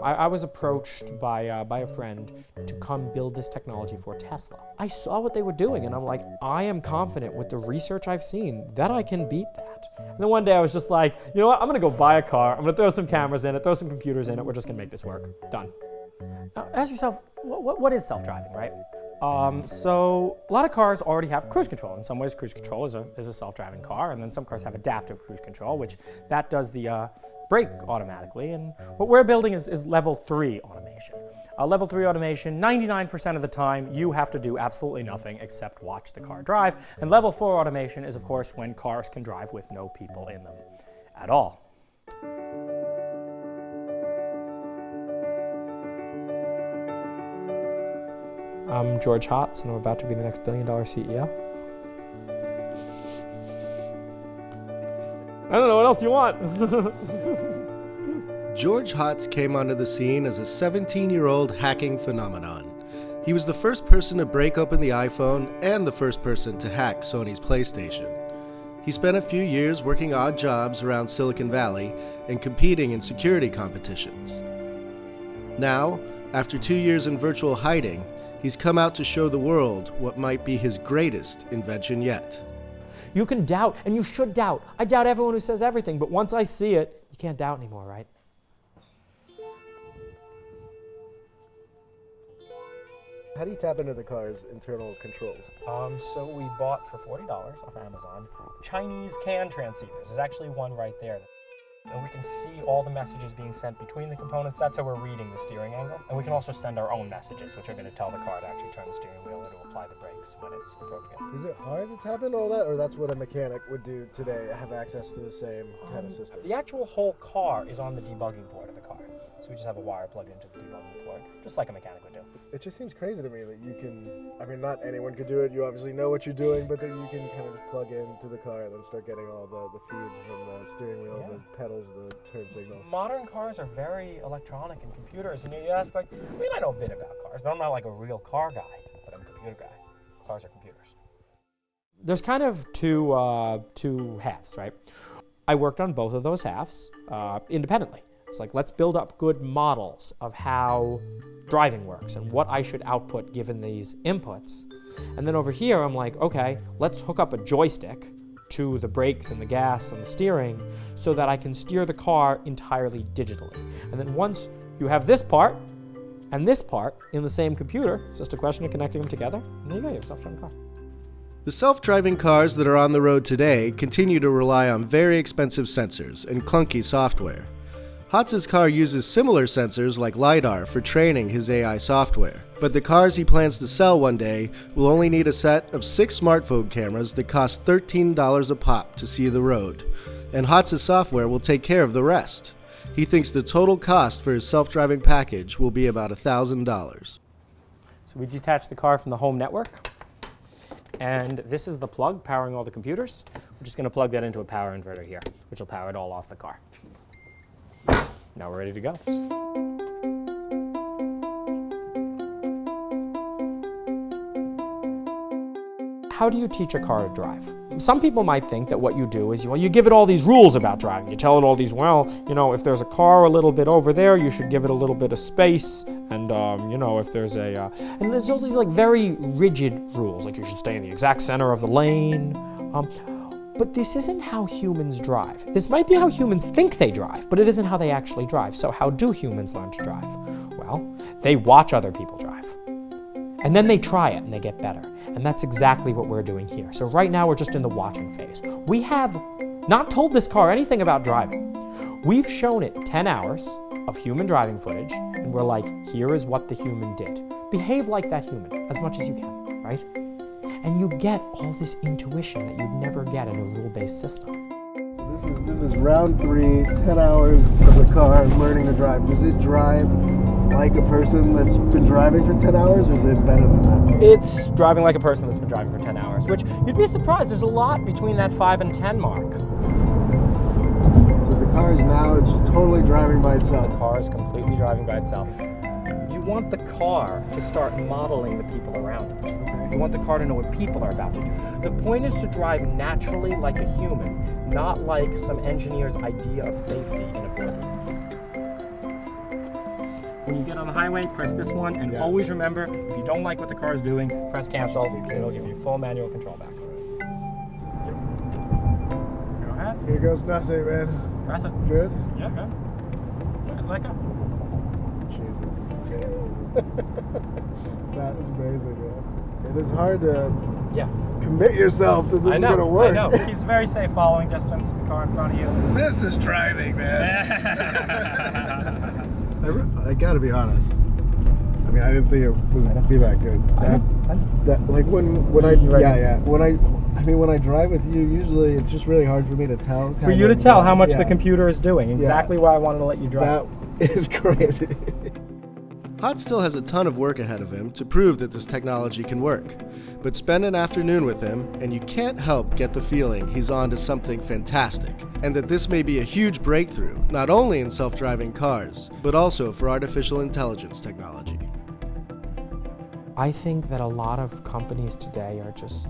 I was approached by a friend to come build this technology for Tesla. I saw what they were doing and I'm like, I am confident with the research I've seen that I can beat that. And then one day I was just like, you know what, I'm gonna go buy a car, I'm gonna throw some cameras in it, throw some computers in it, we're just gonna make this work. Done. Now ask yourself, what is self-driving, right? So a lot of cars already have cruise control. In some ways, cruise control is a self-driving car, and then some cars have adaptive cruise control, which that does the brake automatically. And what we're building is level 3 automation. Level 3 automation, 99% of the time, you have to do absolutely nothing except watch the car drive. And level 4 automation is, of course, when cars can drive with no people in them at all. I'm George Hotz, and I'm about to be the next billion-dollar CEO. I don't know what else you want. George Hotz came onto the scene as a 17-year-old hacking phenomenon. He was the first person to break open the iPhone and the first person to hack Sony's PlayStation. He spent a few years working odd jobs around Silicon Valley and competing in security competitions. Now, after 2 years in virtual hiding, he's come out to show the world what might be his greatest invention yet. You can doubt, and you should doubt. I doubt everyone who says everything, but once I see it, you can't doubt anymore, right? How do you tap into the car's internal controls? So we bought for $40 off Amazon Chinese CAN transceivers. There's actually one right there. And we can see all the messages being sent between the components. That's how we're reading the steering angle. And we can also send our own messages, which are going to tell the car to actually turn the steering wheel and to apply the brakes when it's appropriate. Is it hard to tap into all that, or that's what a mechanic would do today, have access to the same kind of system? The actual whole car is on the debugging port of the car. So we just have a wire plugged into the debugging port, just like a mechanic would do. It just seems crazy to me that you can, I mean, not anyone could do it, you obviously know what you're doing, but that you can kind of just plug into the car and then start getting all the feeds from the steering wheel, the pedals, the turn signal. Modern cars are very electronic and computers, and you ask, like, I mean, I know a bit about cars, but I'm not like a real car guy, but I'm a computer guy. Cars are computers. There's kind of two halves, right? I worked on both of those halves independently. It's like, let's build up good models of how driving works and what I should output given these inputs. And then over here, I'm like, okay, let's hook up a joystick to the brakes and the gas and the steering so that I can steer the car entirely digitally. And then once you have this part and this part in the same computer, it's just a question of connecting them together, and there you go, you have a self-driving car. The self-driving cars that are on the road today continue to rely on very expensive sensors and clunky software. Hotz's car uses similar sensors like LiDAR for training his AI software, but the cars he plans to sell one day will only need a set of 6 smartphone cameras that cost $13 a pop to see the road, and Hotz's software will take care of the rest. He thinks the total cost for his self-driving package will be about $1,000. So we detach the car from the home network, and this is the plug powering all the computers. We're just going to plug that into a power inverter here, which will power it all off the car. Now we're ready to go. How do you teach a car to drive? Some people might think that what you do is you give it all these rules about driving. You tell it all these, well, you know, if there's a car a little bit over there, you should give it a little bit of space. And, you know, if there's and there's all these like very rigid rules, like you should stay in the exact center of the lane. But this isn't how humans drive. This might be how humans think they drive, but it isn't how they actually drive. So how do humans learn to drive? Well, they watch other people drive. And then they try it and they get better. And that's exactly what we're doing here. So right now we're just in the watching phase. We have not told this car anything about driving. We've shown it 10 hours of human driving footage, and we're like, here is what the human did. Behave like that human as much as you can, right? And you get all this intuition that you'd never get in a rule-based system. This is round 3, 10 hours of the car learning to drive. Does it drive like a person that's been driving for 10 hours, or is it better than that? It's driving like a person that's been driving for 10 hours, which you'd be surprised, there's a lot between that 5 and 10 mark. So the car is now, it's totally driving by itself. The car is completely driving by itself. You want the car to start modeling the people around it. You want the car to know what people are about to do. The point is to drive naturally like a human, not like some engineer's idea of safety in a boardroom. When you get on the highway, press this one, and always remember, if you don't like what the car is doing, press cancel. It'll give you full manual control back. Go ahead. Here goes nothing, man. Press it. Good? Yeah, good. Let go. Jesus. That is amazing, man. It is hard to commit yourself that this is going to work. I know. He's very safe following distance to the car in front of you. This is driving, man. I gotta be honest. I mean, I didn't think it was gonna be that good. When I drive with you, usually it's just really hard for me to tell. For you to tell how much the computer is doing. Exactly why I wanted to let you drive. That is crazy. Hotz still has a ton of work ahead of him to prove that this technology can work. But spend an afternoon with him, and you can't help get the feeling he's on to something fantastic, and that this may be a huge breakthrough, not only in self-driving cars, but also for artificial intelligence technology. I think that a lot of companies today are just,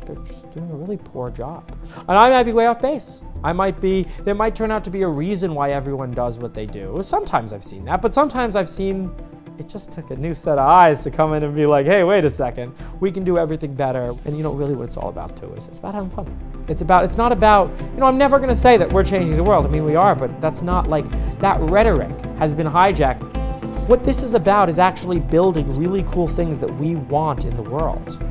they're just doing a really poor job. And I might be way off base. There might turn out to be a reason why everyone does what they do. Sometimes I've seen that, but sometimes I've seen it just took a new set of eyes to come in and be like, hey, wait a second, we can do everything better. And really what it's all about too is it's about having fun. It's not about, I'm never gonna say that we're changing the world. I mean, we are, but that's not that rhetoric has been hijacked. What this is about is actually building really cool things that we want in the world.